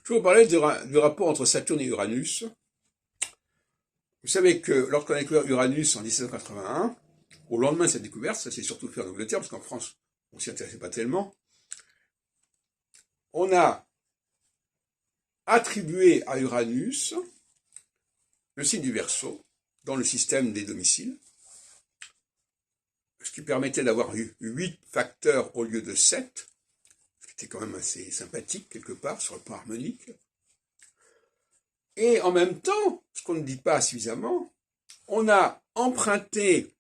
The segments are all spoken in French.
Je vais vous parler du rapport entre Saturne et Uranus. Vous savez que lorsqu'on a découvert Uranus en 1781, au lendemain de cette découverte, ça s'est surtout fait en Angleterre, parce qu'en France, on s'y intéressait pas tellement, on a attribué à Uranus le signe du Verseau dans le système des domiciles, ce qui permettait d'avoir 8 facteurs au lieu de 7, ce qui était quand même assez sympathique quelque part sur le plan harmonique. Et en même temps, ce qu'on ne dit pas suffisamment, on a emprunté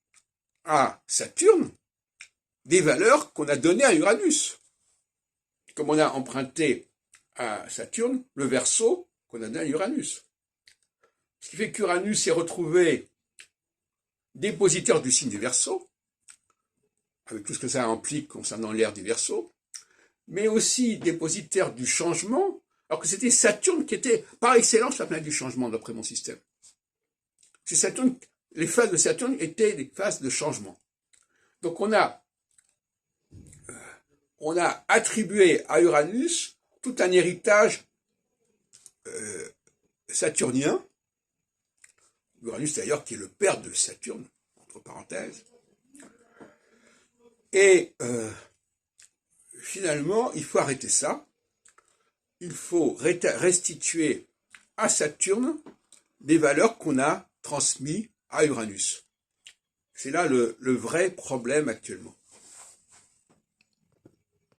à Saturne des valeurs qu'on a données à Uranus. Comme on a emprunté à Saturne le Verseau qu'on a donné à Uranus. Ce qui fait qu'Uranus s'est retrouvé dépositaire du signe du Verseau, avec tout ce que ça implique concernant l'ère du Verseau, mais aussi dépositaire du changement, alors que c'était Saturne qui était par excellence la planète du changement d'après mon système. C'est Saturne, les phases de Saturne étaient des phases de changement. Donc on a attribué à Uranus tout un héritage saturnien. Uranus d'ailleurs qui est le père de Saturne, entre parenthèses. Et finalement, il faut arrêter ça. Il faut restituer à Saturne des valeurs qu'on a transmises à Uranus. C'est là le vrai problème actuellement.